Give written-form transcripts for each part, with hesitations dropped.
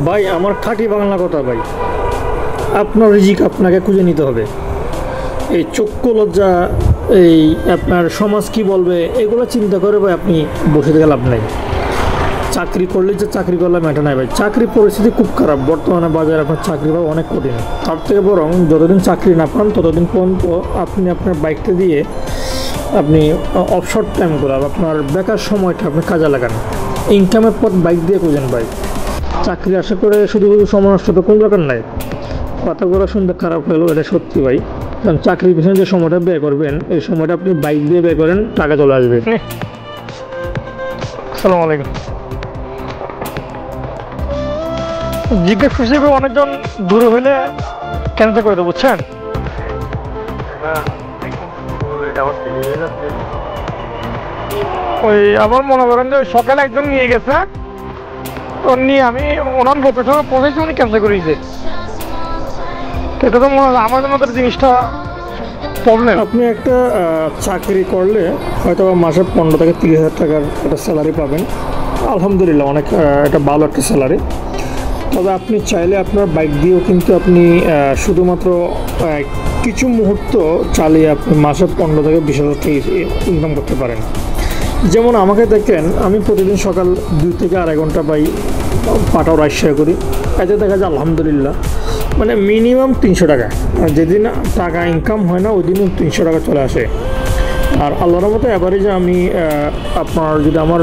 ভাই আমার খাঁটি বাংলা কথা ভাই, আপনার রিজিক আপনাকে খুঁজে নিতে হবে। এই চক্ষু লজ্জা, এই আপনার সমাজ কি বলবে, এগুলো চিন্তা করে ভাই আপনি বসে থেকে লাভ নাই। চাকরি করলে যে চাকরি করলাম এটা নাই ভাই, চাকরির পরিস্থিতি খুব খারাপ বর্তমানে বাজারে, আপনার চাকরি পাওয়া অনেক কঠিন। তার থেকে বরং যতদিন চাকরি না পান ততদিন পর্যন্ত আপনি আপনার বাইকটা দিয়ে আপনি অবসর টাইমগুলো আপনার বেকার সময়টা আপনি কাজে লাগান, ইনকামের পথ বাইক দিয়ে খুঁজেন ভাই। চাকরি আশা করে শুধু শুধু সময় নষ্ট তো কোনো দরকার নাই। কথাগুলো শুনতে খারাপ হলেও এটা সত্যি ভাই, কারণ চাকরির পিছনে যে সময়টা ব্যয় করবেন এই সময়টা আপনি বাইক দিয়ে ব্যয় করেন, টাকা চলে আসবে। আসসালামু আলাইকুম। জিজ্ঞেস হিসেবে অনেকজন দূরে হইলে ক্যান্সেল করে দেবো, বুঝছেন? ওই আবার মনে করেন যে সকালে একজন নিয়ে গেছে, ওর নিয়ে আমি ওনার লোকেশনে পৌঁছেছি, উনি ক্যান্সেল করে দিয়েছে। এটা তো মনে হয় আমার জন্য তো জিনিসটা প্রবলেম। আপনি একটা চাকরি করলে হয়তো মাসে 15 থেকে 30 হাজার টাকার একটা স্যালারি পাবেন, আলহামদুলিল্লাহ অনেক একটা ভালো একটা স্যালারি। তবে আপনি চাইলে আপনার বাইক দিয়েও কিন্তু আপনি শুধুমাত্র কিছু মুহূর্ত চালিয়ে আপনি মাসে 15 থেকে 20 হাজার টাকা ইনকাম করতে পারেন। যেমন আমাকে দেখেন, আমি প্রতিদিন সকাল 2 থেকে 2.5 ঘন্টা বাই পাঠাও রাজশাহী করি, এতে দেখা যায় আলহামদুলিল্লাহ মানে মিনিমাম 300 টাকা। আর যেদিন টাকা ইনকাম হয় না ওই দিনও 300 টাকা চলে আসে। আর আল্লাহর মতো অ্যাভারেজে আমি আপনার যদি আমার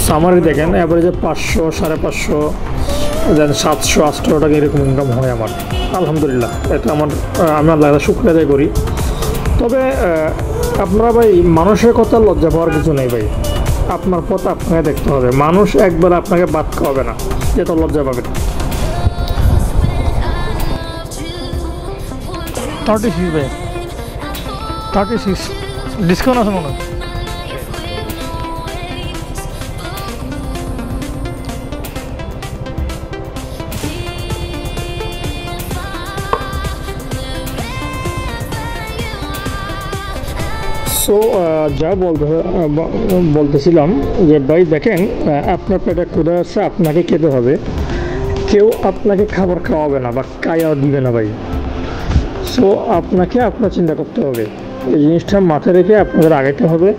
সামারি দেখেন, অ্যাভারেজে 500, 550, দেন 700, 800 টাকা এরকম ইনকাম হয় আমার, আলহামদুলিল্লাহ। এটা আমি আল্লাহ শুকরিয়া আদায় করি। তবে আপনারা ভাই মানুষের কথা লজ্জা পাওয়ার কিছু নেই ভাই, আপনার পথ আপনাকে দেখতে হবে। মানুষ একবার আপনাকে বাদ খাওয়াবে না যে তো লজ্জা পাবেন। 36 ভাই, 36 ডিসকাউন্ট আছে মনে হয়। সো যা বলতেছিলাম যে ভাই দেখেন, আপনার পেটে ক্ষুধা আছে, আপনাকে খেতে হবে, কেউ আপনাকে খাবার খাওয়াবে না বা খাইয়া দিবে না ভাই। সো আপনাকে আপনার চিন্তা করতে হবে, এই জিনিসটা মাথায় রেখে আপনাদের আগাইতে হবে।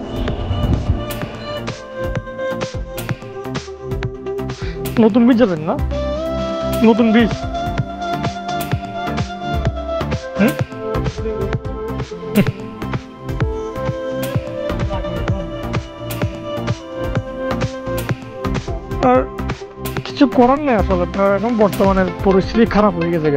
নতুন বীজ যাবেন না, নতুন বীজ আর কিছু করার নেই আসলে, আপনার এখন বর্তমানে পরিস্থিতি খারাপ হয়ে গেছে।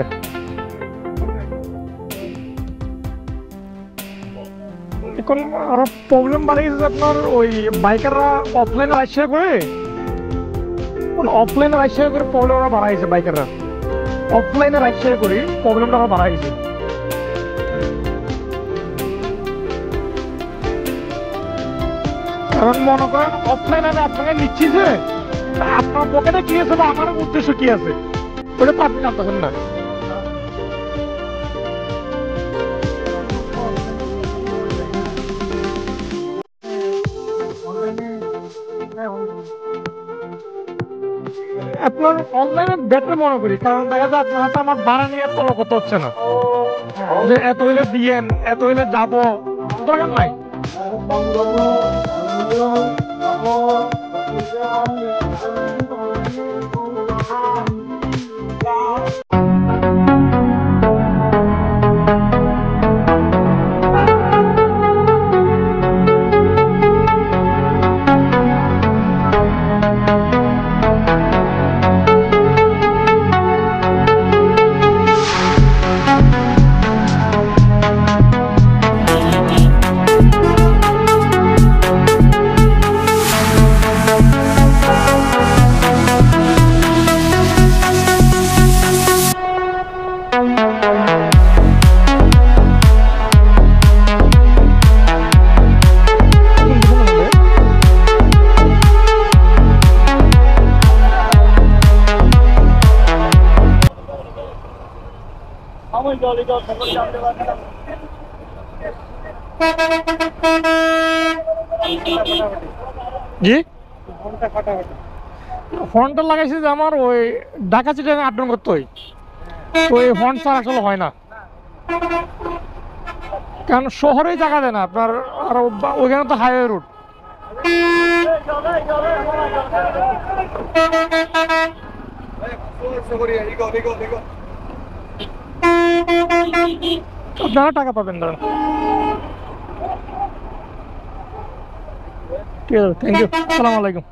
এখন আরো প্রবলেম বাড়ে গেছে আপনার, ওই বাইকাররা অফলাইনে রাইড শেয়ার করে, প্রবলেম ওরা বাড়া গেছে। বাইকাররা অফলাইনে রাইড শেয়ার করে প্রবলেমটা আরো বাড়া গেছে। কারণ মনে করেন অফলাইনে আমি আপনাকে নিচ্ছি যে আপনার পকেটে কি আছে বা আমার উদ্দেশ্য কি আছে ওটা তো আপনি জানতেছেন না। আপনার অনলাইনে বেটার মনে করি, কারণ দেখা যায় আপনার হাতে আমার ভাড়া নিয়ে তলব করতে হচ্ছে না যে এত হইলে দিয়েন, এত হইলে যাবো, দরকার নাই। জি হর্নটা লাগাইছে যে আমার ওই ঢাকা চিটাগাং আপ ডাউন করতে হয়, তো এই হর্ন ছাড়া আসলে হয় না, কারণ শহরেই জায়গা দেয় না আপনার, আর ওইখানে তো হাইওয়ে রুট। আপনারা টাকা পাবেন দাঁড়া। ঠিক আছে, থ্যাংক ইউ, আসসালামু আলাইকুম।